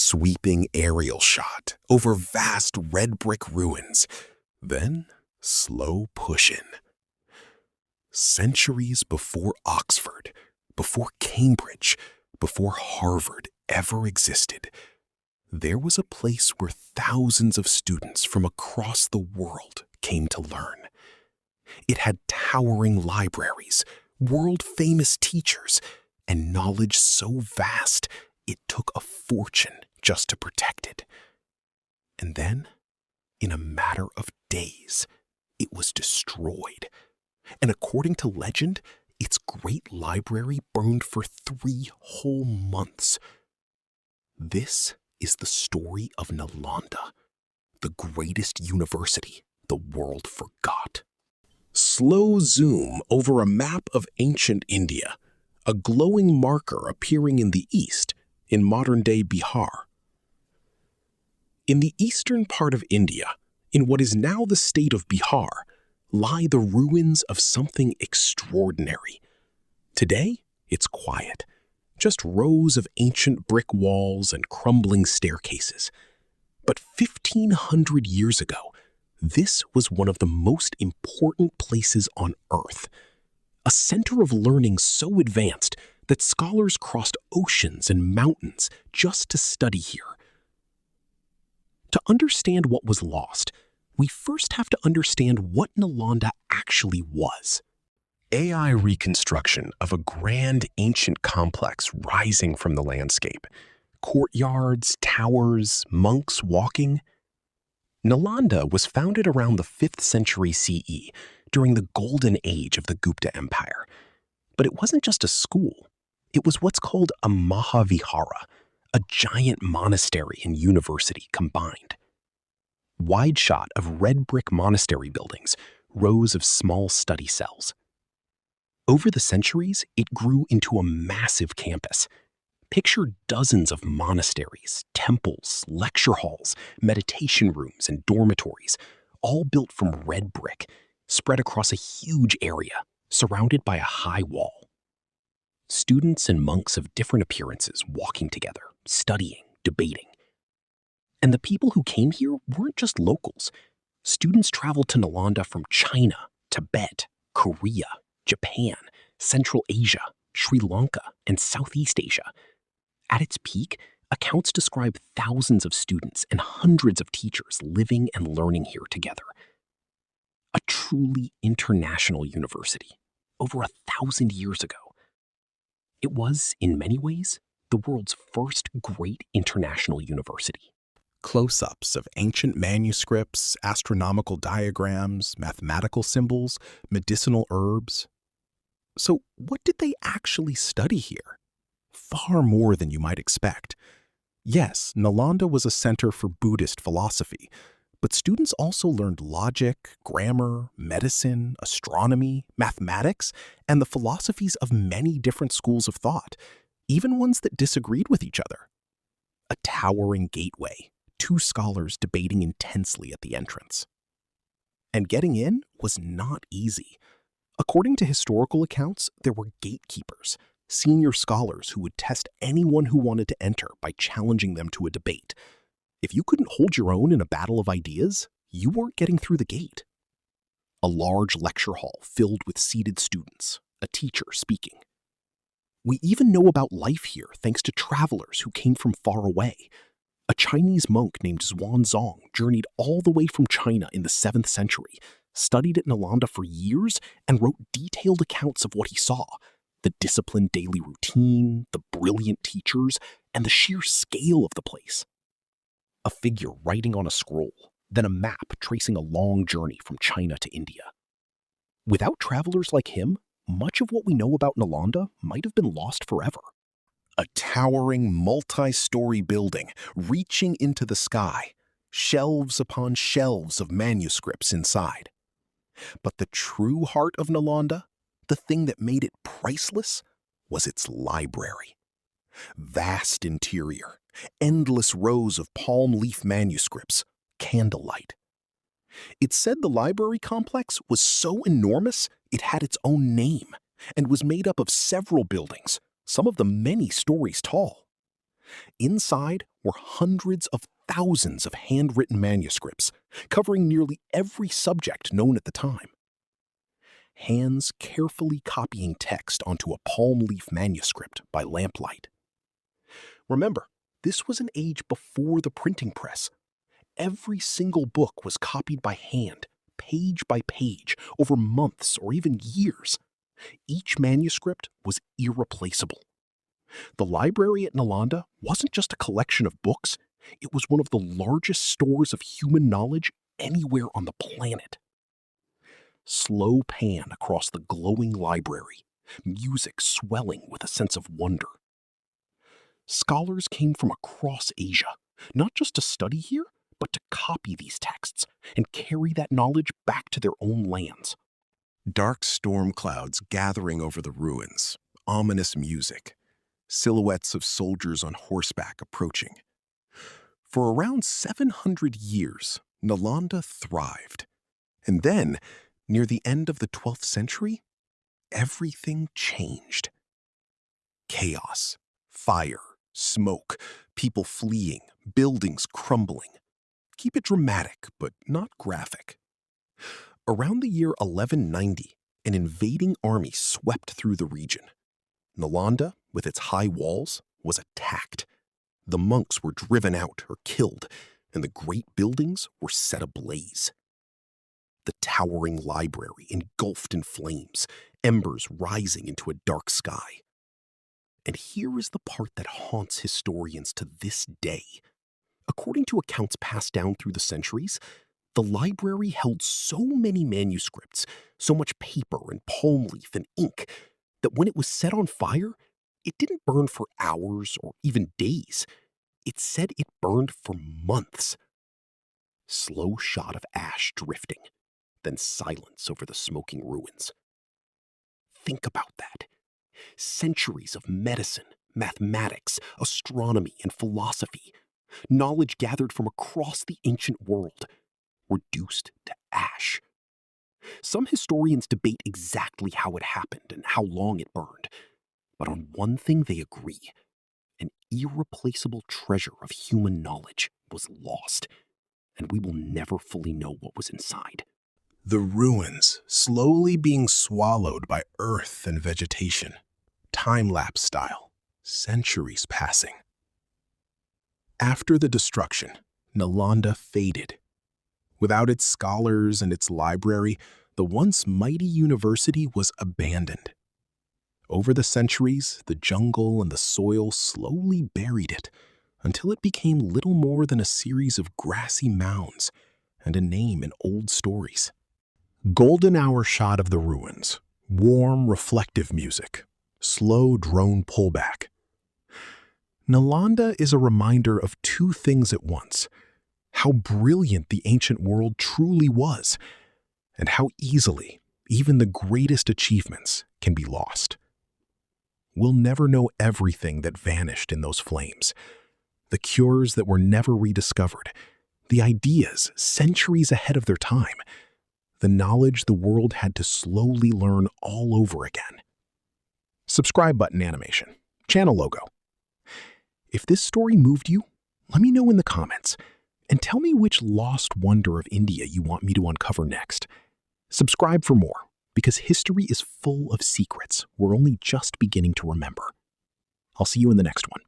Sweeping aerial shot over vast red brick ruins, then slow push-in. Centuries before Oxford, before Cambridge, before Harvard ever existed, there was a place where thousands of students from across the world came to learn. It had towering libraries, world-famous teachers, and knowledge so vast it took a fortune just to protect it. And then, in a matter of days, it was destroyed. And according to legend, its great library burned for 3 whole months. This is the story of Nalanda, the greatest university the world forgot. Slow zoom over a map of ancient India, a glowing marker appearing in the east, in modern-day Bihar. In the eastern part of India, in what is now the state of Bihar, lie the ruins of something extraordinary. Today, it's quiet, just rows of ancient brick walls and crumbling staircases. But 1,500 years ago, this was one of the most important places on Earth, a center of learning so advanced that scholars crossed oceans and mountains just to study here. To understand what was lost, we first have to understand what Nalanda actually was. AI reconstruction of a grand ancient complex rising from the landscape. Courtyards, towers, monks walking. Nalanda was founded around the 5th century CE, during the golden age of the Gupta Empire. But it wasn't just a school. It was what's called a Mahavihara, a giant monastery and university combined. Wide shot of red brick monastery buildings, rows of small study cells. Over the centuries, it grew into a massive campus. Picture dozens of monasteries, temples, lecture halls, meditation rooms, and dormitories, all built from red brick, spread across a huge area, surrounded by a high wall. Students and monks of different appearances walking together, studying, debating. And the people who came here weren't just locals. Students traveled to Nalanda from China, Tibet, Korea, Japan, Central Asia, Sri Lanka, and Southeast Asia. At its peak, accounts describe thousands of students and hundreds of teachers living and learning here together. A truly international university, over 1,000 years ago. It was, in many ways, the world's first great international university. Close-ups of ancient manuscripts, astronomical diagrams, mathematical symbols, medicinal herbs. So what did they actually study here? Far more than you might expect. Yes, Nalanda was a center for Buddhist philosophy, but students also learned logic, grammar, medicine, astronomy, mathematics, and the philosophies of many different schools of thought, even ones that disagreed with each other. A towering gateway, 2 scholars debating intensely at the entrance. And getting in was not easy. According to historical accounts, there were gatekeepers, senior scholars who would test anyone who wanted to enter by challenging them to a debate. If you couldn't hold your own in a battle of ideas, you weren't getting through the gate. A large lecture hall filled with seated students, a teacher speaking. We even know about life here thanks to travelers who came from far away. A Chinese monk named Xuanzang journeyed all the way from China in the 7th century, studied at Nalanda for years, and wrote detailed accounts of what he saw. The disciplined daily routine, the brilliant teachers, and the sheer scale of the place. A figure writing on a scroll, then a map tracing a long journey from China to India. Without travelers like him, much of what we know about Nalanda might have been lost forever. A towering multi-story building reaching into the sky, shelves upon shelves of manuscripts inside. But the true heart of Nalanda, the thing that made it priceless, was its library. Vast interior, endless rows of palm leaf manuscripts, candlelight. It's said the library complex was so enormous it had its own name and was made up of several buildings, some of them many stories tall. Inside were hundreds of thousands of handwritten manuscripts, covering nearly every subject known at the time. Hands carefully copying text onto a palm leaf manuscript by lamplight. Remember, this was an age before the printing press. Every single book was copied by hand, page by page, over months or even years. Each manuscript was irreplaceable. The library at Nalanda wasn't just a collection of books, it was one of the largest stores of human knowledge anywhere on the planet. Slow pan across the glowing library, music swelling with a sense of wonder. Scholars came from across Asia, not just to study here, but to copy these texts and carry that knowledge back to their own lands. Dark storm clouds gathering over the ruins, ominous music, silhouettes of soldiers on horseback approaching. For around 700 years, Nalanda thrived. And then, near the end of the 12th century, everything changed. Chaos, fire, smoke, people fleeing, buildings crumbling. Keep it dramatic, but not graphic. Around the year 1190, an invading army swept through the region. Nalanda, with its high walls, was attacked. The monks were driven out or killed, and the great buildings were set ablaze. The towering library engulfed in flames, embers rising into a dark sky. And here is the part that haunts historians to this day. According to accounts passed down through the centuries, the library held so many manuscripts, so much paper and palm leaf and ink, that when it was set on fire, it didn't burn for hours or even days. It said it burned for months. Slow shot of ash drifting, then silence over the smoking ruins. Think about that. Centuries of medicine, mathematics, astronomy, and philosophy, knowledge gathered from across the ancient world, reduced to ash. Some historians debate exactly how it happened and how long it burned, but on one thing they agree: an irreplaceable treasure of human knowledge was lost, and we will never fully know what was inside. The ruins slowly being swallowed by earth and vegetation, time-lapse style, centuries passing. After the destruction, Nalanda faded. Without its scholars and its library, the once mighty university was abandoned. Over the centuries, the jungle and the soil slowly buried it until it became little more than a series of grassy mounds and a name in old stories. Golden hour shot of the ruins, warm, reflective music, slow drone pullback. Nalanda is a reminder of two things at once: how brilliant the ancient world truly was, and how easily even the greatest achievements can be lost. We'll never know everything that vanished in those flames, the cures that were never rediscovered, the ideas centuries ahead of their time, the knowledge the world had to slowly learn all over again. Subscribe button animation, channel logo. If this story moved you, let me know in the comments, and tell me which lost wonder of India you want me to uncover next. Subscribe for more, because history is full of secrets we're only just beginning to remember. I'll see you in the next one.